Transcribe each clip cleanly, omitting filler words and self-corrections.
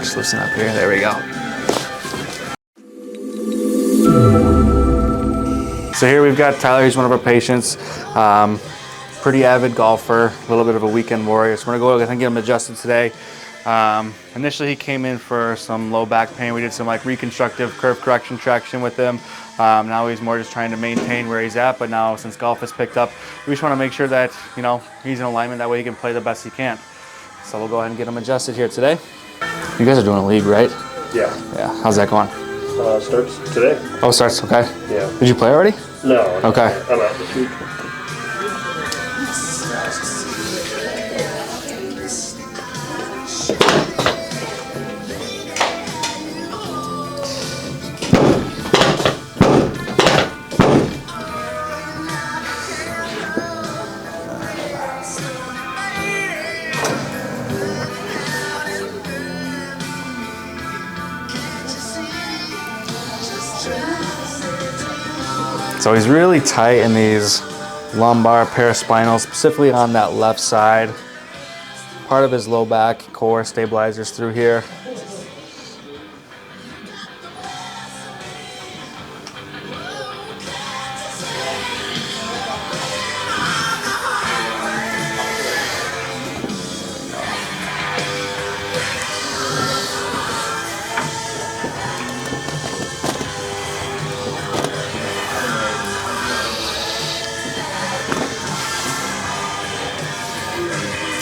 just loosen up here. There we go. So here we've got Tyler. He's one of our patients. Pretty avid golfer, a little bit of a weekend warrior. So we're gonna go ahead and get him adjusted today. Initially he came in for some low back pain. We did some like reconstructive curve correction traction with him. Now he's more just trying to maintain where he's at, but now since golf has picked up, we just want to make sure that, you know, he's in alignment, that way he can play the best he can. So we'll go ahead and get him adjusted here today. You guys are doing a league, right? Yeah. Yeah, how's that going? Starts today. Oh, starts, okay. Yeah. Did you play already? No. Okay. I'm out this week. So he's really tight in these lumbar paraspinals, specifically on that left side. Part of his low back core stabilizers through here.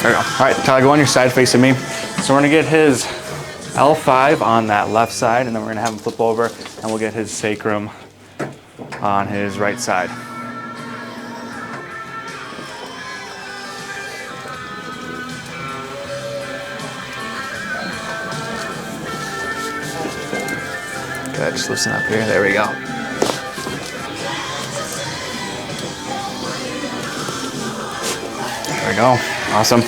There we go. All right, Tyler, go on your side facing me. So we're gonna get his L5 on that left side, and then we're gonna have him flip over, and we'll get his sacrum on his right side. Good, just loosen up here. There we go. There we go. Awesome.